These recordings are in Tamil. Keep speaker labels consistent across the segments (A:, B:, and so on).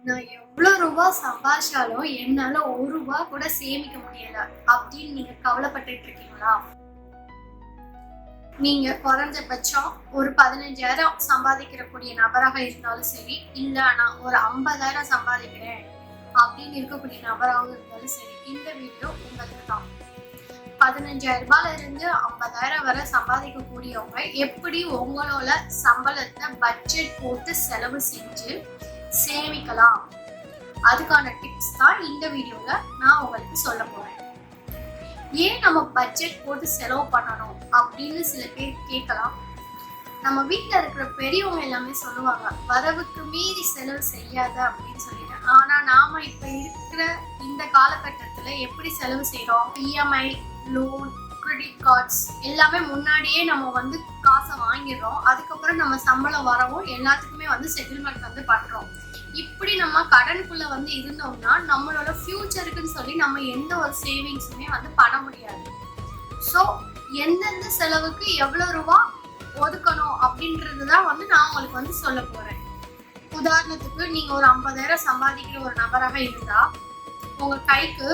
A: நான் எவ்வளோ ரூபா சம்பாதிச்சாலும் என்னால ஒரு ரூபா கூட சேமிக்க முடியல அப்படின்னு நீங்க கவலைப்பட்டுட்டு இருக்கீங்களா? நீங்க குறைஞ்சபட்சம் ஒரு 15,000 சம்பாதிக்கிறக்கூடிய நபராக இருந்தாலும் சரி, இல்ல நான் ஒரு 50,000 சம்பாதிக்கிறேன் அப்படின்னு இருக்கக்கூடிய நபராக இருந்தாலும் சரி, இந்த வீடியோ உங்களுக்கு தான். 15,000 ரூபாயில இருந்து 50,000 வரை சம்பாதிக்கக்கூடியவங்க எப்படி உங்களோட சம்பளத்தை பட்ஜெட் போட்டு செலவு செஞ்சு சேமிக்கலாம், அதுக்கான டிப்ஸ் தான் இந்த வீடியோல நான் உங்களுக்கு சொல்ல போறேன். ஏன் நம்ம பட்ஜெட் போட்டு செலவு பண்ணணும் அப்படின்னு சில பேர் கேட்கலாம். நம்ம வீட்டுல இருக்கிற பெரியவங்க எல்லாமே சொல்லுவாங்க, வரவுக்கு மீறி செலவு செய்யாத அப்படின்னு சொல்லிட்டு. ஆனா நாம இப்ப இருக்கிற இந்த காலகட்டத்துல எப்படி செலவு செய்யறோம்? இஎம்ஐ, லோன், கிரெடிட் கார்ட்ஸ் எல்லாமே முன்னாடியே நம்ம காசை வாங்கிடுறோம். அதுக்கப்புறம் நம்ம சம்பளம் வரவும் எல்லாத்துக்குமே செட்டில்மெண்ட் பண்றோம். இப்படி நம்ம கடனுக்குள்ள இருந்தோம்னா நம்மளோட ஃபியூச்சருக்குன்னு சொல்லி நம்ம எந்த ஒரு சேவிங்ஸுமே பண்ண முடியாது. ஸோ எந்தெந்த செலவுக்கு எவ்வளவு ரூபா ஒதுக்கணும் அப்படின்றதுதான் நான் உங்களுக்கு சொல்ல போறேன். உதாரணத்துக்கு நீங்க ஒரு 50,000 சம்பாதிக்கிற ஒரு நபராக இருந்தா உங்க கைக்கு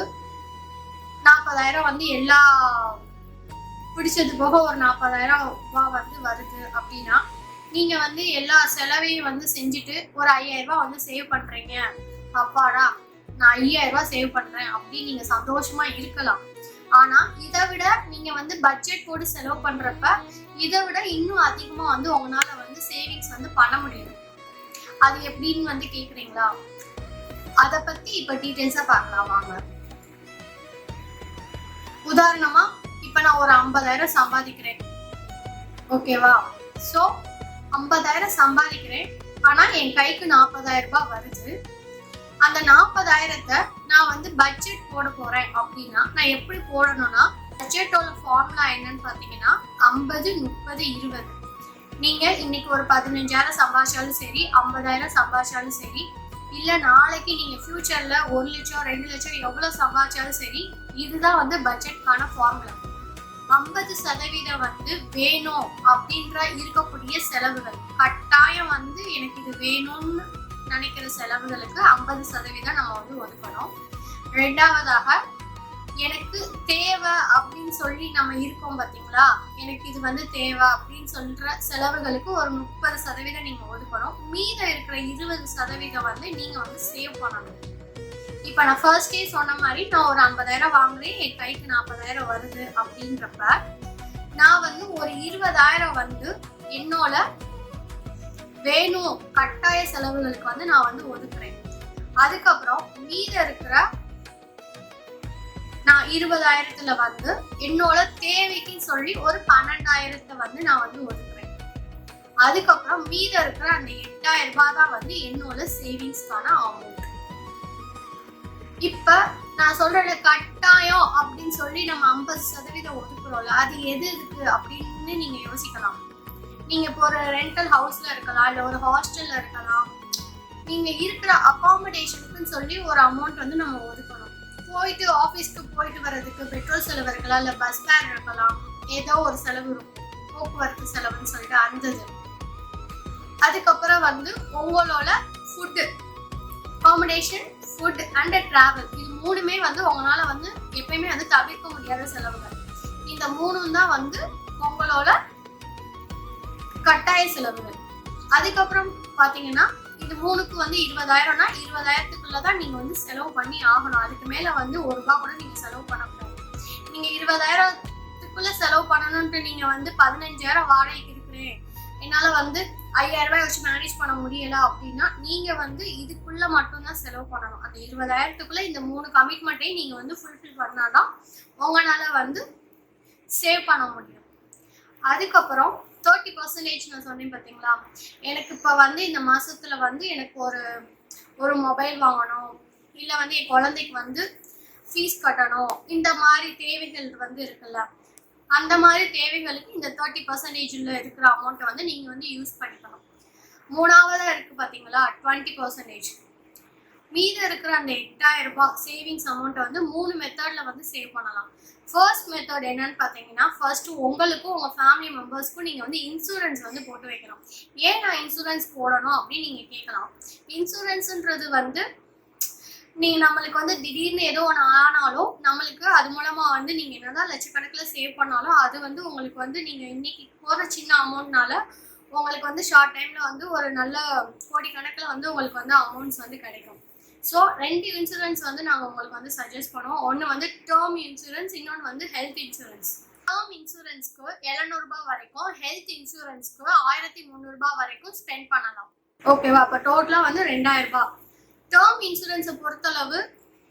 A: 40,000 எல்லா பிடிச்சது போக ஒரு 40,000 ரூபாய் வருது அப்படின்னா நீங்க எல்லா செலவையும் செஞ்சுட்டு ஒரு 5,000 ரூபாய் சேவ் பண்றீங்க. அப்பாடா நான் 5,000 ரூபாய் சேவ் பண்றேன் அப்படின்னு நீங்க சந்தோஷமா இருக்கலாம். ஆனா இதை விட நீங்க பட்ஜெட் போட்டு செலவு பண்றப்ப இதை விட இன்னும் அதிகமா உங்களால சேவிங்ஸ் பண்ண முடியும். அது எப்படின்னு கேக்குறீங்களா? அத பத்தி இப்ப டீடைல்ஸா பார்க்கலாம் வாங்க. உதாரணமா இப்ப நான் ஒரு 50,000 சம்பாதிக்கிறேன், ஓகேவா? சோ 50,000 சம்பாதிக்கிறேன், ஆனா என் கைக்கு 40,000 ரூபாய் வருது. அந்த 40,000த்தை நான் பட்ஜெட் போட போறேன் அப்படின்னா நான் எப்படி போடணும்னா, பட்ஜெட்டோட ஃபார்முலா என்னன்னு பாத்தீங்கன்னா 50, 30, 20. நீங்க இன்னைக்கு ஒரு 15,000 சம்பாதிச்சாலும் சரி, 50,000 சம்பாதிச்சாலும் சரி, இல்ல நாளைக்கு நீங்க ஃபியூச்சர்ல 1 லட்சம் 2 லட்சம் எவ்வளவு சம்பாதிச்சாலும் சரி, இதுதான் பட்ஜெட்கான ஃபார்முலா. 50% வேணும் அப்படின்ற இருக்கக்கூடிய செலவுகள், கட்டாயம் எனக்கு இது வேணும்னு நினைக்கிற செலவுகளுக்கு 50% நம்ம ஒதுக்கணும். ரெண்டாவதாக எனக்கு தேவை அப்படின்னு சொல்லி நம்ம இருக்கோம் பாத்தீங்களா, எனக்கு இது தேவை அப்படின்னு சொல்ற செலவுகளுக்கு ஒரு 30% நீங்க ஒதுக்கணும். மீதம் இருக்கிற 20% நீங்க சேவ் பண்ணணும். இப்ப நான் ஃபர்ஸ்டே சொன்ன மாதிரி நான் ஒரு 50,000 வாங்குறேன், என் கைக்கு 40,000 வருது அப்படின்றப்ப நான் ஒரு 20,000 என்னோட வேணும் கட்டாய செலவுகளுக்கு நான் ஒதுக்குறேன். அதுக்கப்புறம் மீத இருக்கிற நான் 20,000த்துல என்னோட தேவைக்குன்னு சொல்லி ஒரு 12,000 நான் ஒதுக்குறேன். அதுக்கப்புறம் மீத இருக்கிற அந்த 8,000 ரூபாய் தான் என்னோட சேவிங்ஸ்க்கான அமௌண்ட். இப்ப நான் சொல்ற கட்டாயம் அப்படின்னு சொல்லி நம்ம 50% ஒதுக்குறோம்ல, அது எது இருக்கு அப்படின்னு நீங்க யோசிக்கலாம். நீங்க இப்போ ஒரு ரெண்டல் ஹவுஸ்ல இருக்கலாம், இல்ல ஒரு ஹாஸ்டல்ல இருக்கலாம். நீங்க இருக்கிற அகாமடேஷனுக்குன்னு சொல்லி ஒரு அமௌண்ட் நம்ம ஒதுக்கணும். போயிட்டு ஆஃபீஸ்க்கு போயிட்டு வர்றதுக்கு பெட்ரோல் செலவு இருக்கலாம், இல்ல பஸ் ஃபேர் இருக்கலாம், ஏதோ ஒரு செலவு இருக்கும், போக்குவரத்து செலவுன்னு சொல்லிட்டு அந்த இது. அதுக்கப்புறம் உங்களோட food, accommodation, food and travel, இது மூணுமே உங்களால எப்பயுமே தவிர்க்க முடியாத செலவுகள். இந்த மூணும் தான் உங்களோட கட்டாய செலவுகள். அதுக்கப்புறம் பாத்தீங்கன்னா இது மூணுக்கு 20,000னா 20,000த்துக்குள்ளதான் நீங்க செலவு பண்ணி ஆகணும். அதுக்கு மேல 1 ரூபாய் கூட நீங்க செலவு பண்ணக்கூடாது. நீங்க 20,000த்துக்குள்ள செலவு பண்ணணும்ட்டு நீங்க 15,000 வாடகைக்கு இருக்கிறேன், என்னால 5,000 ரூபாய் வச்சு மேனேஜ் பண்ண முடியல அப்படின்னா நீங்க இதுக்குள்ள மட்டும்தான் செலவு பண்ணணும். அந்த 20,000த்துக்குள்ள இந்த 3 கமிட்மெண்ட்டையும் நீங்க ஃபுல்ஃபில் பண்ணாதான் உங்களால சேவ் பண்ண முடியும். அதுக்கப்புறம் 30% நான் சொன்னேன் பாத்தீங்களா, எனக்கு இப்ப இந்த மாசத்துல எனக்கு ஒரு மொபைல் வாங்கணும், இல்ல என் குழந்தைக்கு ஃபீஸ் கட்டணும், இந்த மாதிரி தேவைகள் இருக்குல்ல, அந்த மாதிரி தேவைகளுக்கு இந்த 30%ல இருக்கிற அமௌண்ட்டை நீங்க யூஸ் பண்ணிக்கணும். மூணாவதா இருக்கு பாத்தீங்களா 20%. மீதம் இருக்கிற அந்த 8000 ரூபாய் சேவிங்ஸ் அமௌண்ட்டை வந்து 3 மெத்தட்ல வந்து சேவ் பண்ணலாம். ஃபர்ஸ்ட் மெத்தட் என்னன்னு பார்த்தீங்கன்னா, ஃபர்ஸ்ட் உங்களுக்கும் உங்க ஃபேமிலி மெம்பர்ஸ்க்கும் நீங்க வந்து இன்சூரன்ஸ் வந்து போட்டு வைக்கணும். ஏன் நான் இன்சூரன்ஸ் போடணும் அப்படின்னு நீங்க கேட்கலாம். இன்சூரன்ஸ்ன்றது வந்து நீங்க நம்மளுக்கு வந்து திடீர்னு ஏதோ ஒன்று ஆனாலும் நம்மளுக்கு அது மூலமா வந்து நீங்க என்னதான் லட்சக்கணக்கில் சேவ் பண்ணாலும் அது வந்து உங்களுக்கு வந்து நீங்க இன்னைக்கு போற சின்ன அமௌண்ட்னால உங்களுக்கு வந்து ஷார்ட் டைம்ல வந்து ஒரு நல்ல கோடிக்கணக்கில் வந்து உங்களுக்கு வந்து அமௌண்ட்ஸ் வந்து கிடைக்கும். ஸோ 2 இன்சூரன்ஸ் வந்து நாங்கள் உங்களுக்கு வந்து சஜஸ்ட் பண்ணுவோம். ஒன்று வந்து டேர்ம் இன்சூரன்ஸ், இன்னொன்று வந்து ஹெல்த் இன்சூரன்ஸ். டேர்ம் இன்சூரன்ஸ்க்கு 700 ரூபாய் வரைக்கும், ஹெல்த் இன்சூரன்ஸ்க்கு 1300 ரூபாய் வரைக்கும் ஸ்பெண்ட் பண்ணலாம். ஓகேவா? அப்போ டோட்டலாக வந்து 2000 ரூபாய். டேர்ம் இன்சூரன்ஸை பொறுத்தளவு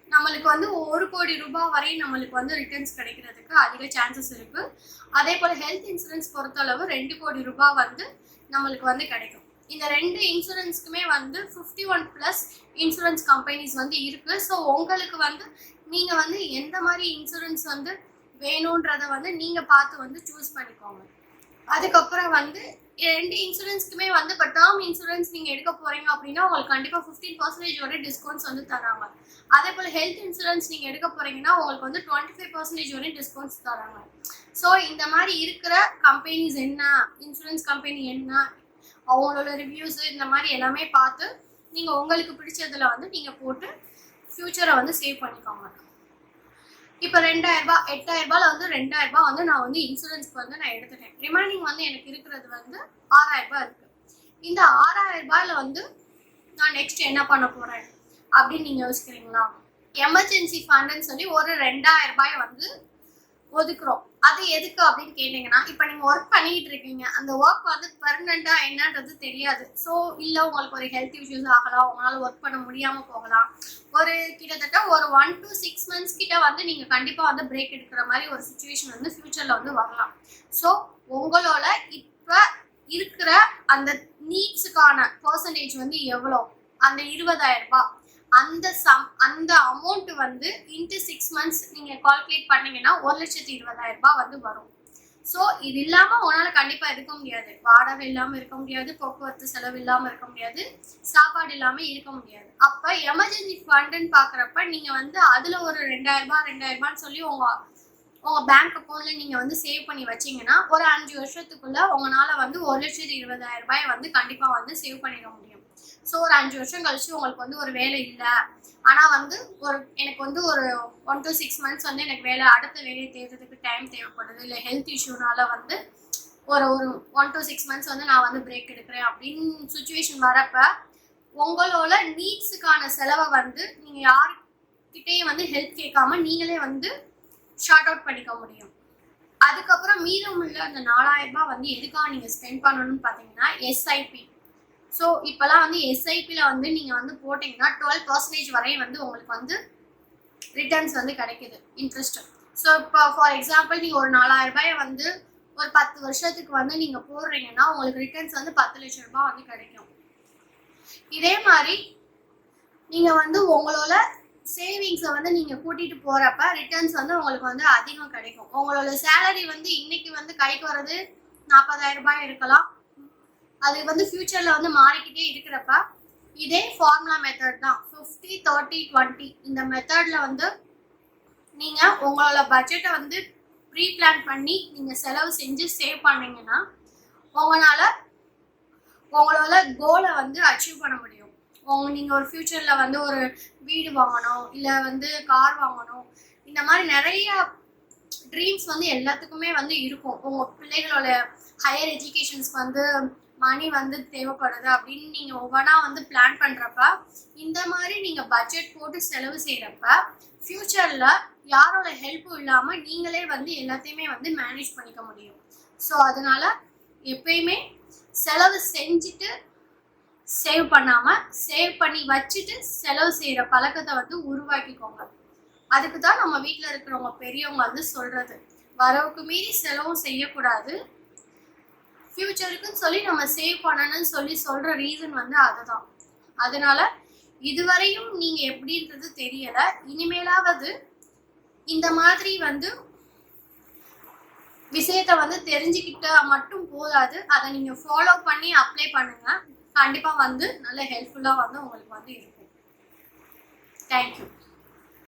A: நம்மளுக்கு வந்து 1 கோடி ரூபாய் வரை நம்மளுக்கு வந்து ரிட்டர்ன்ஸ் கிடைக்கிறதுக்கு அதிக சான்சஸ் இருக்கு. அதே போல் ஹெல்த் இன்சூரன்ஸ் பொறுத்தளவு 2 கோடி ரூபாய் வந்து நம்மளுக்கு வந்து கிடைக்கும். இந்த 2 இன்சூரன்ஸ்க்குமே வந்து 51+ இன்சூரன்ஸ் கம்பெனிஸ் வந்து இருக்கு. ஸோ உங்களுக்கு வந்து நீங்க வந்து எந்த மாதிரி இன்சூரன்ஸ் வந்து வேணும்ன்றத வந்து நீங்க பார்த்து வந்து சூஸ் பண்ணிக்கோங்க. அதுக்கப்புறம் வந்து 2 இன்சூரன்ஸ்க்குமே வந்து இப்போ டேர்ம் இன்சூரன்ஸ் நீங்க எடுக்க போறீங்க அப்படின்னா உங்களுக்கு கண்டிப்பா 15% வரை டிஸ்கவுண்ட்ஸ் வந்து தராங்க. அதே போல ஹெல்த் இன்சூரன்ஸ் நீங்க எடுக்க போறீங்கன்னா உங்களுக்கு வந்து 25% வரை டிஸ்கவுண்ட்ஸ் தராங்க. ஸோ இந்த மாதிரி இருக்கிற கம்பெனிஸ் என்ன, இன்சூரன்ஸ் கம்பெனி என்ன, அவங்களோட ரிவ்யூஸ் இந்த மாதிரி எல்லாமே பார்த்து நீங்கள் உங்களுக்கு பிடிச்சதுல வந்து நீங்கள் போட்டு ஃபியூச்சரை வந்து சேவ் பண்ணிக்கோங்க. இப்போ 2000 ரூபாய், 8000 ரூபாயில் வந்து 2000 ரூபாய் வந்து நான் வந்து இன்சூரன்ஸ்க்கு வந்து நான் எடுத்துட்டேன். ரிமைனிங் வந்து எனக்கு இருக்கிறது வந்து 6000 ரூபாய் இருக்கு. இந்த 6000 ரூபாயில் வந்து நான் நெக்ஸ்ட் என்ன பண்ண போறேன் அப்படின்னு நீங்க யோசிக்கிறீங்களா? எமர்ஜென்சி ஃபண்டுன்னு சொல்லி ஒரு 2000 ரூபாய் வந்து ஒதுக்குறோம். அது எதுக்கு அப்படின்னு கேட்டீங்கன்னா, இப்போ நீங்க ஒர்க் பண்ணிட்டு இருக்கீங்க, அந்த ஒர்க் வந்து பெர்மனண்டா என்னன்றது தெரியாது. ஸோ இல்லை உங்களுக்கு ஒரு ஹெல்த் இஷ்யூஸ் ஆகலாம், உங்களால ஒர்க் பண்ண முடியாம போகலாம். ஒரு கிட்டத்தட்ட ஒரு 1 to 6 months கிட்ட வந்து நீங்க கண்டிப்பா வந்து பிரேக் எடுக்கிற மாதிரி ஒரு சுச்சுவேஷன் வந்து ஃபியூச்சர்ல வந்து வரலாம். ஸோ உங்களோட இப்ப இருக்கிற அந்த நீட்ஸுக்கான பெர்சன்டேஜ் வந்து எவ்வளோ, அந்த 20,000 ரூபாய், அந்த அமௌண்ட் வந்து இன்ட்டு 6 months நீங்க கால்குலேட் பண்ணீங்கன்னா 1,20,000 ரூபாய் வந்து வரும். ஸோ இது இல்லாம உங்களால கண்டிப்பா இருக்க முடியாது. வாடகை இல்லாம இருக்க முடியாது, போக்குவரத்து செலவு இல்லாம இருக்க முடியாது, சாப்பாடு இல்லாம இருக்க முடியாது. அப்ப எமர்ஜென்சி ஃபண்டுன்னு பாக்குறப்ப நீங்க வந்து அதுல ஒரு 2000 ரூபாய் 2000 ரூபான்னு சொல்லி உங்க பேங்க் அக்கௌண்ட்ல நீங்க வந்து சேவ் பண்ணி வச்சீங்கன்னா ஒரு 5 வருஷத்துக்குள்ள உங்களால வந்து 1,20,000 ரூபாய் வந்து கண்டிப்பா வந்து சேவ் பண்ணிட முடியும். ஸோ ஒரு 5 வருஷம் கழிச்சு உங்களுக்கு வந்து ஒரு வேலை இல்லை, ஆனா வந்து எனக்கு வந்து ஒரு 1 to 6 months வந்து எனக்கு அடுத்த வேலையை தேடுறதுக்கு டைம் தேவைப்படுது, இல்லை ஹெல்த் இஷ்யூனால வந்து ஒரு 1 to 6 months வந்து நான் வந்து பிரேக் எடுக்கிறேன் அப்படின்னு சுச்சுவேஷன் வரப்ப உங்களோட நீட்ஸுக்கான செலவை வந்து நீங்க யாருக்கிட்டையும் வந்து ஹெல்ப் கேட்காம நீங்களே வந்து ஷார்ட் அவுட் பண்ணிக்க முடியும். அதுக்கப்புறம் மீதமுள்ள அந்த 4000 ரூபாய் வந்து எதுக்காக நீங்க ஸ்பெண்ட் பண்ணணும்னு பாத்தீங்கன்னா எஸ்ஐபி. ஸோ இப்போலாம் வந்து எஸ்ஐபியில் வந்து நீங்கள் வந்து போட்டிங்கன்னா 12% வரை வந்து உங்களுக்கு வந்து ரிட்டர்ன்ஸ் வந்து கிடைக்குது, இன்ட்ரெஸ்ட். ஸோ இப்போ ஃபார் எக்ஸாம்பிள் நீங்கள் ஒரு 4000 ரூபாயை வந்து ஒரு 10 வருஷத்துக்கு வந்து நீங்கள் போடுறீங்கன்னா உங்களுக்கு ரிட்டர்ன்ஸ் வந்து 10 லட்சம் ரூபாய் வந்து கிடைக்கும். இதே மாதிரி நீங்கள் வந்து உங்களோட சேவிங்ஸை வந்து நீங்கள் கூட்டிகிட்டு போகிறப்ப ரிட்டர்ன்ஸ் வந்து உங்களுக்கு வந்து அதிகம் கிடைக்கும். உங்களோட சேலரி வந்து இன்னைக்கு வந்து கைக்கு வர்றது 40,000 ரூபாய் இருக்கலாம், அது வந்து ஃபியூச்சர்ல வந்து மாறிக்கிட்டே இருக்கிறப்ப இதே ஃபார்முலா மெத்தட் தான் 50-30-20. இந்த மெத்தட்ல வந்து நீங்க உங்களோட பட்ஜெட்டை வந்து ப்ரீ பிளான் பண்ணி நீங்க செலவு செஞ்சு சேவ் பண்ணீங்கன்னா உங்களோட கோலை வந்து அச்சீவ் பண்ண முடியும். நீங்க ஒரு ஃபியூச்சர்ல வந்து ஒரு வீடு வாங்கணும், இல்லை வந்து கார் வாங்கணும், இந்த மாதிரி நிறைய ட்ரீம்ஸ் வந்து எல்லாத்துக்குமே வந்து இருக்கும். உங்க பிள்ளைகளோட ஹையர் எஜுகேஷன்ஸ்க்கு வந்து மணி வந்து தேவைப்படுது அப்படின்னு நீங்க ஒவ்வொன்றா வந்து பிளான் பண்றப்ப இந்த மாதிரி நீங்க பட்ஜெட் போட்டு செலவு செய்யறப்ப ஃபியூச்சர்ல யாரோட ஹெல்ப்பும் இல்லாம நீங்களே வந்து எல்லாத்தையுமே வந்து மேனேஜ் பண்ணிக்க முடியும். ஸோ அதனால எப்பயுமே செலவு செஞ்சுட்டு சேவ் பண்ணாம சேவ் பண்ணி வச்சுட்டு செலவு செய்யற பழக்கத்தை வந்து உருவாக்கிக்கோங்க. அதுக்கு தான் நம்ம வீட்டில் இருக்கிறவங்க பெரியவங்க வந்து சொல்றது, வரவுக்கு மீறி செலவும் செய்யக்கூடாது, ஃபியூச்சருக்குன்னு சொல்லி நம்ம சேவ் பண்ணணும்னு சொல்லி சொல்ற ரீசன் வந்து அதுதான். அதனால இதுவரையும் நீங்க எப்படின்றது தெரியல, இனிமேலாவது இந்த மாதிரி வந்து விஷயத்த வந்து தெரிஞ்சுக்கிட்டா மட்டும் போதாது, அதை நீங்க ஃபாலோ பண்ணி அப்ளை பண்ணுங்க. கண்டிப்பா வந்து நல்ல ஹெல்ப்ஃபுல்லா வந்து உங்களுக்கு வந்து இருக்கும். தேங்க்யூ.